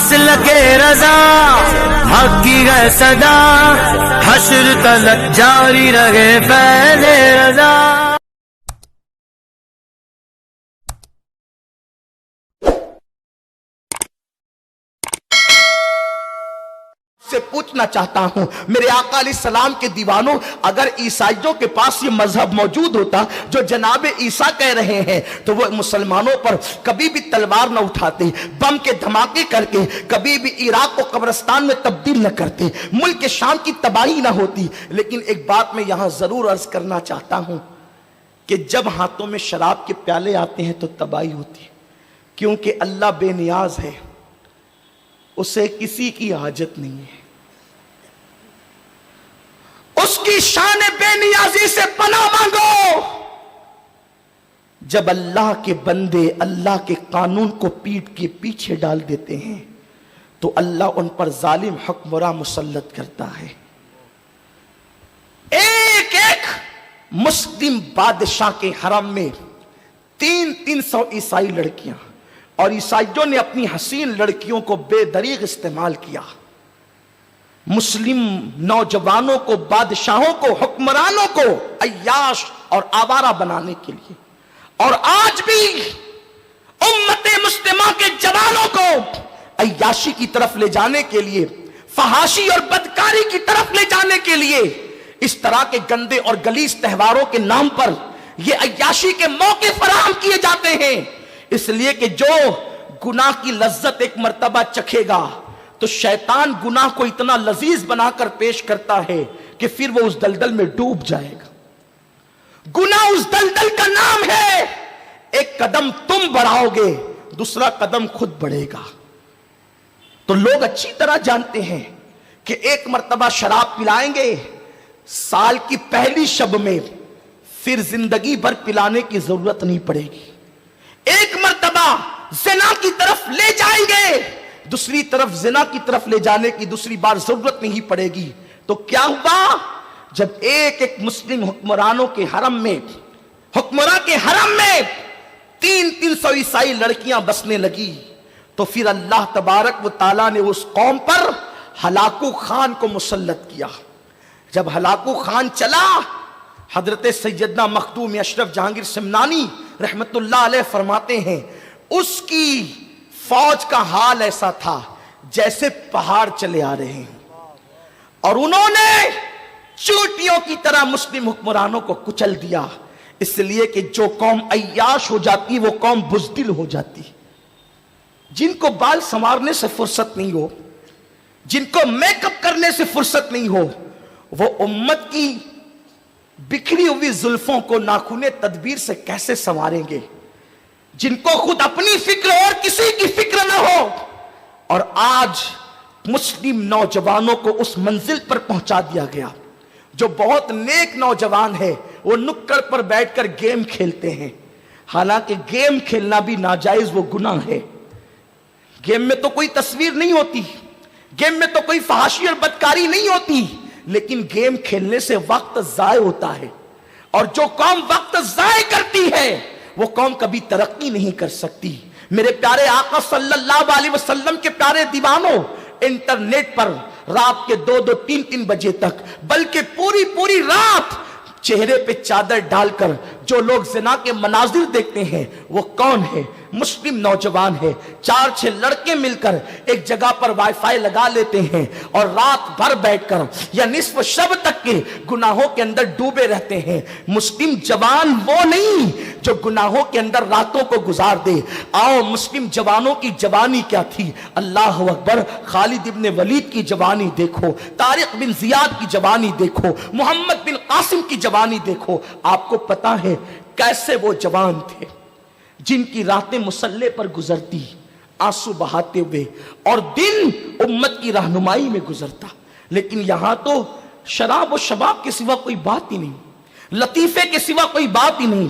مسلک رضا حق کی ہے صدا، حشر تلک جاری رہے فیض رضا۔ سے پوچھنا چاہتا ہوں میرے آقا علیہ السلام کے دیوانوں، اگر عیسائیوں کے پاس یہ مذہب موجود ہوتا جو جناب عیسیٰ کہہ رہے ہیں تو وہ مسلمانوں پر کبھی بھی تلوار نہ اٹھاتے، بم کے دھماکے کر کے کبھی بھی عراق کو قبرستان میں تبدیل نہ کرتے، ملک شام کی تباہی نہ ہوتی۔ لیکن ایک بات میں یہاں ضرور عرض کرنا چاہتا ہوں کہ جب ہاتھوں میں شراب کے پیالے آتے ہیں تو تباہی ہوتی ہے، کیونکہ اللہ بے نیاز ہے، اسے کسی کی حاجت نہیں ہے، اس کی شان بے نیازی سے پناہ مانگو۔ جب اللہ کے بندے اللہ کے قانون کو پیٹ کے پیچھے ڈال دیتے ہیں تو اللہ ان پر ظالم حکمراں مسلط کرتا ہے۔ ایک ایک مسلم بادشاہ کے حرم میں 300 عیسائی لڑکیاں، اور عیسائیوں نے اپنی حسین لڑکیوں کو بے دریغ استعمال کیا، مسلم نوجوانوں کو، بادشاہوں کو، حکمرانوں کو عیاش اور آوارہ بنانے کے لیے۔ اور آج بھی امت مسلمہ کے جوانوں کو عیاشی کی طرف لے جانے کے لیے، فحاشی اور بدکاری کی طرف لے جانے کے لیے اس طرح کے گندے اور غلیظ تہواروں کے نام پر یہ عیاشی کے موقع فراہم کیے جاتے ہیں، اس لیے کہ جو گناہ کی لذت ایک مرتبہ چکھے گا تو شیطان گناہ کو اتنا لذیذ بنا کر پیش کرتا ہے کہ پھر وہ اس دلدل میں ڈوب جائے گا۔ گناہ اس دلدل کا نام ہے، ایک قدم تم بڑھاؤ گے، دوسرا قدم خود بڑھے گا۔ تو لوگ اچھی طرح جانتے ہیں کہ ایک مرتبہ شراب پلائیں گے سال کی پہلی شب میں، پھر زندگی بھر پلانے کی ضرورت نہیں پڑے گی۔ ایک مرتبہ زنا کی طرف لے جائیں گے، دوسری طرف زنا کی طرف لے جانے کی دوسری بار ضرورت نہیں پڑے گی۔ تو کیا ہوا؟ جب ایک ایک مسلم حکمرانوں کے حرم میں، حکمراں کے حرم میں 300 عیسائی لڑکیاں بسنے لگی تو پھر اللہ تبارک و تعالیٰ نے اس قوم پر ہلاکو خان کو مسلط کیا۔ جب ہلاکو خان چلا، حضرت سیدنا مخدوم اشرف جہانگیر سمنانی رحمت اللہ علیہ فرماتے ہیں اس کی فوج کا حال ایسا تھا جیسے پہاڑ چلے آ رہے ہیں، اور انہوں نے چوٹیوں کی طرح مسلم حکمرانوں کو کچل دیا، اس لیے کہ جو قوم عیاش ہو جاتی وہ قوم بزدل ہو جاتی۔ جن کو بال سنوارنے سے فرصت نہیں ہو، جن کو میک اپ کرنے سے فرصت نہیں ہو، وہ امت کی بکھری ہوئی زلفوں کو ناخن تدبیر سے کیسے سنواریں گے؟ جن کو خود اپنی فکر اور کسی کی فکر نہ ہو۔ اور آج مسلم نوجوانوں کو اس منزل پر پہنچا دیا گیا، جو بہت نیک نوجوان ہے وہ نکڑ پر بیٹھ کر گیم کھیلتے ہیں، حالانکہ گیم کھیلنا بھی ناجائز وہ گناہ ہے۔ گیم میں تو کوئی تصویر نہیں ہوتی، گیم میں تو کوئی فحاشی اور بدکاری نہیں ہوتی، لیکن گیم کھیلنے سے وقت ضائع ہوتا ہے، اور جو قوم وقت ضائع کرتی ہے وہ قوم کبھی ترقی نہیں کر سکتی۔ میرے پیارے آقا صلی اللہ علیہ وسلم کے پیارے دیوانوں، انٹرنیٹ پر رات کے 2-2 3-3 بجے تک، بلکہ پوری رات چہرے پہ چادر ڈال کر جو لوگ زنا کے مناظر دیکھتے ہیں وہ کون ہے؟ مسلم نوجوان ہے۔ 4-6 لڑکے مل کر ایک جگہ پر وائی فائی لگا لیتے ہیں اور رات بھر بیٹھ کر یا نصف شب تک کے گناہوں کے اندر ڈوبے رہتے ہیں۔ مسلم جوان وہ نہیں جو گناہوں کے اندر راتوں کو گزار دے۔ آؤ مسلم جوانوں کی جوانی کیا تھی، اللہ اکبر۔ خالد ابن ولید کی جوانی دیکھو، طارق بن زیاد کی جوانی دیکھو، محمد بن قاسم کی جوانی دیکھو، آپ کو پتا ہے کیسے وہ جوان تھے جن کی راتیں مسلح پر گزرتی آنسو بہاتے ہوئے اور دن امت کی رہنمائی میں گزرتا۔ لیکن یہاں تو شراب و شباب کے سوا کوئی بات ہی نہیں، لطیفے کے سوا کوئی بات ہی نہیں،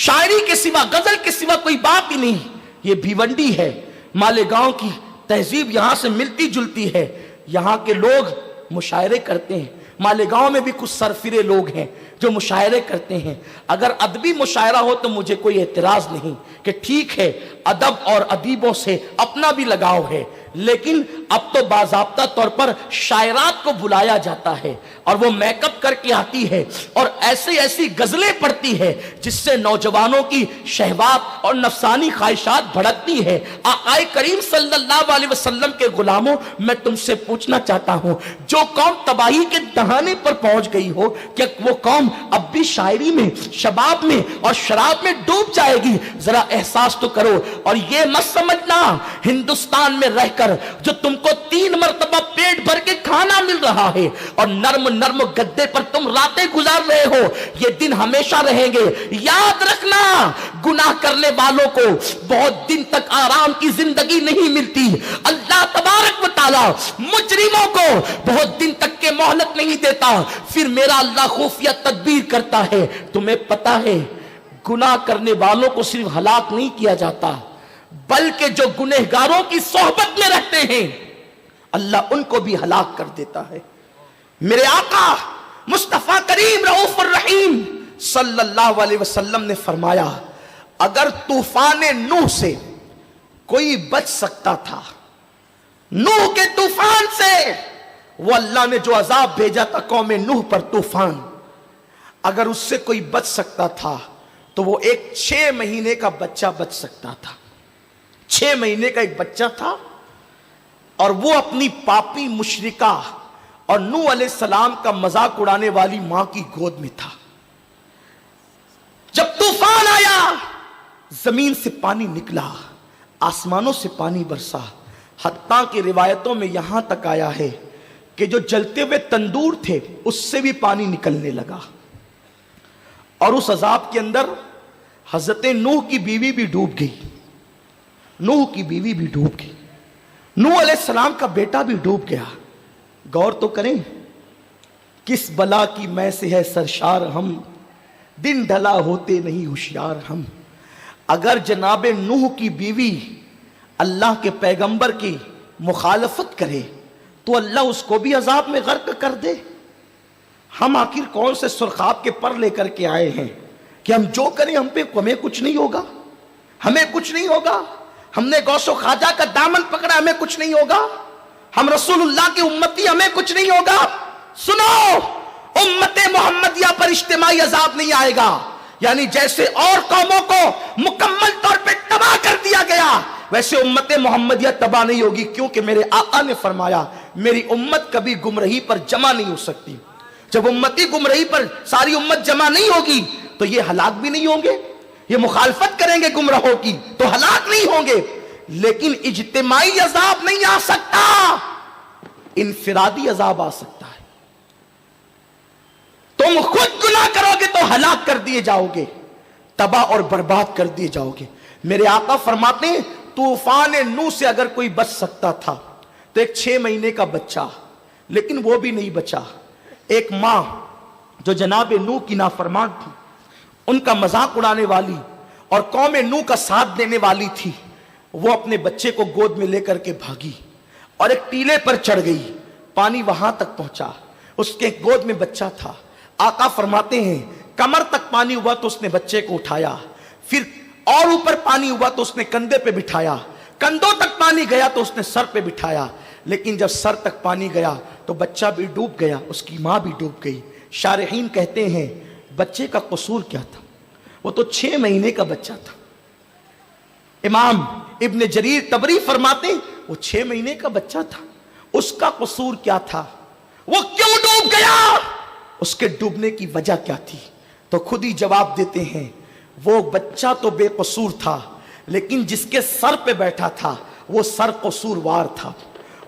شاعری کے سوا، غزل کے سوا کوئی بات ہی نہیں۔ یہ بھیونڈی ہے، مالیگاؤں کی تہذیب یہاں سے ملتی جلتی ہے۔ یہاں کے لوگ مشاعرے کرتے ہیں، مالیگاؤں میں بھی کچھ سرفرے لوگ ہیں جو مشاعرے کرتے ہیں۔ اگر ادبی مشاعرہ ہو تو مجھے کوئی اعتراض نہیں کہ ٹھیک ہے، ادب اور ادیبوں سے اپنا بھی لگاؤ ہے، لیکن اب تو باضابطہ طور پر شاعرات کو بلایا جاتا ہے اور وہ میک اپ کر کے آتی ہے اور ایسی ایسی غزلیں پڑھتی ہے جس سے نوجوانوں کی شہوات اور نفسانی خواہشات بھڑکتی ہے۔ آقا کریم صلی اللہ علیہ وسلم کے غلاموں، میں تم سے پوچھنا چاہتا ہوں، جو قوم تباہی کے دہانے پر پہنچ گئی ہو، کہ وہ قوم اب بھی شاعری میں، شباب میں اور شراب میں ڈوب جائے گی؟ ذرا احساس تو کرو، اور یہ مت سمجھنا ہندوستان میں رہ کر جو تم کو 3 مرتبہ پیٹ بھر کے کھانا مل رہا ہے اور نرم نرم گدے پر تم راتیں گزار رہے ہو، یہ دن ہمیشہ رہیں گے۔ یاد رکھنا، گناہ کرنے والوں کو بہت دن تک آرام کی زندگی نہیں ملتی۔ اللہ تبارک و تعالی مجرموں کو بہت دن تک کے مہلت نہیں دیتا، پھر میرا اللہ خفیہ تدبیر کرتا ہے۔ تمہیں پتا ہے گناہ کرنے والوں کو صرف ہلاک نہیں کیا جاتا، بلکہ جو گنہگاروں کی صحبت میں رہتے ہیں اللہ ان کو بھی ہلاک کر دیتا ہے۔ میرے آقا مصطفیٰ کریم رؤوف الرحیم صلی اللہ علیہ وسلم نے فرمایا، اگر طوفان نوح سے کوئی بچ سکتا تھا، نوح کے طوفان سے، وہ اللہ نے جو عذاب بھیجا تھا قوم نوح پر طوفان، اگر اس سے کوئی بچ سکتا تھا تو وہ ایک 6 مہینے کا بچہ بچ سکتا تھا۔ 6 مہینے کا ایک بچہ تھا اور وہ اپنی پاپی مشرکہ اور نوح علیہ السلام کا مذاق اڑانے والی ماں کی گود میں تھا۔ جب طوفان آیا، زمین سے پانی نکلا، آسمانوں سے پانی برسا، حتیٰ کہ روایتوں میں یہاں تک آیا ہے کہ جو جلتے ہوئے تندور تھے اس سے بھی پانی نکلنے لگا، اور اس عذاب کے اندر حضرت نوح کی بیوی بھی ڈوب گئی، نوح کی بیوی بھی ڈوب گئی، نوح علیہ السلام کا بیٹا بھی ڈوب گیا۔ غور تو کریں، کس بلا کی میں سے ہے سرشار ہم، دن ڈھلا ہوتے نہیں ہوشیار ہم۔ اگر جناب نوح کی بیوی اللہ کے پیغمبر کی مخالفت کرے تو اللہ اس کو بھی عذاب میں غرق کر دے۔ ہم آخر کون سے سرخاب کے پر لے کر کے آئے ہیں کہ ہم جو کریں ہمیں کچھ نہیں ہوگا، ہمیں کچھ نہیں ہوگا؟ ہم نے غوث و خواجہ کا دامن پکڑا، ہمیں کچھ نہیں ہوگا؟ ہم رسول اللہ کی امتی، ہمیں کچھ نہیں ہوگا؟ سنو، امت محمدیہ پر اجتماعی عذاب نہیں آئے گا، یعنی جیسے اور قوموں کو مکمل طور پہ تباہ کر دیا گیا ویسے امت محمدیہ تباہ نہیں ہوگی، کیونکہ میرے آقا نے فرمایا میری امت کبھی گمراہی پر جمع نہیں ہو سکتی۔ جب امتی گمراہی پر ساری امت جمع نہیں ہوگی تو یہ ہلاک بھی نہیں ہوں گے، یہ مخالفت کریں گے گمراہوں کی تو ہلاک نہیں ہوں گے، لیکن اجتماعی عذاب نہیں آ سکتا، انفرادی عذاب آ سکتا ہے۔ تم خود گناہ کرو گے تو ہلاک کر دیے جاؤ گے، تباہ اور برباد کر دیے جاؤ گے۔ میرے آقا فرماتے ہیں طوفان نوح سے اگر کوئی بچ سکتا تھا تو ایک 6 مہینے کا بچہ، لیکن وہ بھی نہیں بچا۔ ایک ماں جو جناب نوح کی نافرمان تھی، ان کا مذاق اڑانے والی اور قوم نوح کا ساتھ دینے والی تھی، وہ اپنے بچے کو گود میں لے کر کے بھاگی اور ایک ٹیلے پر چڑھ گئی، پانی وہاں تک پہنچا، اس کے گود میں بچہ تھا۔ آقا فرماتے ہیں کمر تک پانی ہوا تو اس نے بچے کو اٹھایا، پھر اور اوپر پانی ہوا تو اس نے کندھے پہ بٹھایا، کندھوں تک پانی گیا تو اس نے سر پہ بٹھایا، لیکن جب سر تک پانی گیا تو بچہ بھی ڈوب گیا، اس کی ماں بھی ڈوب گئی۔ شارحین کہتے ہیں بچے کا قصور کیا تھا؟ وہ تو 6 مہینے کا بچہ تھا۔ امام ابن جریر طبری فرماتے ہیں وہ 6 مہینے کا بچہ تھا، اس کا قصور کیا تھا؟ وہ کیوں ڈوب گیا؟ اس کے ڈوبنے کی وجہ کیا تھی؟ تو خود ہی جواب دیتے ہیں وہ بچہ تو بے قصور تھا، لیکن جس کے سر پہ بیٹھا تھا وہ سر قصوروار تھا،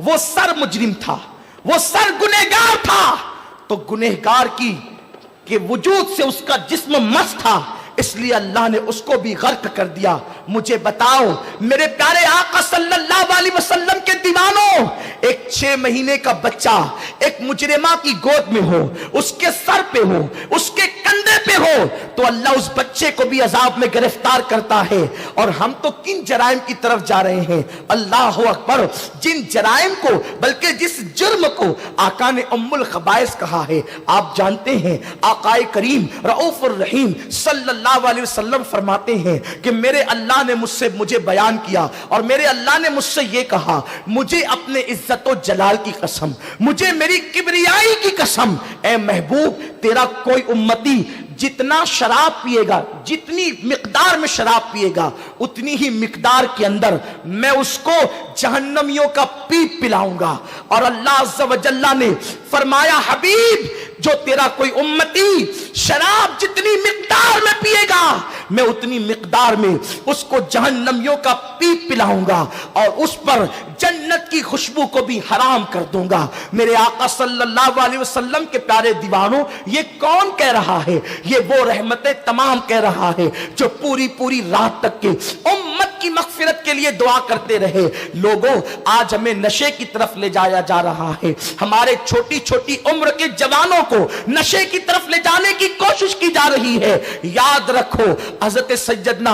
وہ سر مجرم تھا، وہ سر گنہگار تھا۔ تو گنہگار کے وجود سے اس کا جسم مس تھا، اس لیے اللہ نے اس کو بھی غرق کر دیا۔ مجھے بتاؤ میرے پیارے آقا صلی اللہ علیہ وسلم کے دیوانوں، ایک 6 مہینے کا بچہ ایک مجرمہ کی گود میں ہو، اس کے سر پہ ہو، اس کے کندھے پہ ہو، تو اللہ اس بچے کو بھی عذاب میں گرفتار کرتا ہے. اور ہم تو کن جرائم کی طرف جا رہے ہیں؟ اللہ اکبر. جن جرائم کو، بلکہ جس جرم کو آقا نے ام الخبائث کہا ہے، آپ جانتے ہیں آقا کریم رؤوف الرحیم صلی اللہ علیہ وسلم فرماتے ہیں کہ میرے اللہ نے مجھے بیان کیا اور میرے اللہ نے مجھ سے یہ کہا، مجھے اپنے عزت و جلال کی قسم، مجھے میری کبریائی کی قسم، اے محبوب تیرا کوئی امتی جتنا شراب پیے گا، جتنی مقدار میں شراب پیے گا، اتنی ہی مقدار کے اندر میں اس کو جہنمیوں کا پیپ پلاؤں گا. اور اللہ عز و جل نے فرمایا حبیب جو تیرا کوئی امتی شراب جتنی مقدار میں پیے گا، میں اتنی مقدار میں اس کو جہنمیوں کا پیپ پلاؤں گا اور اس پر جنت کی خوشبو کو بھی حرام کر دوں گا. میرے آقا صلی اللہ علیہ وسلم کے پیارے دیوانوں، یہ کون کہہ رہا ہے؟ یہ وہ رحمتیں تمام کہہ رہا ہے جو پوری رات تک کے امت کی مغفرت کے لیے دعا کرتے رہے. لوگوں آج ہمیں نشے کی طرف لے جایا جا رہا ہے. ہمارے چھوٹی چھوٹی عمر کے جوانوں کو نشے کی طرف لے جانے کی کوشش کی جا رہی ہے. یاد رکھو حضرت سیدنا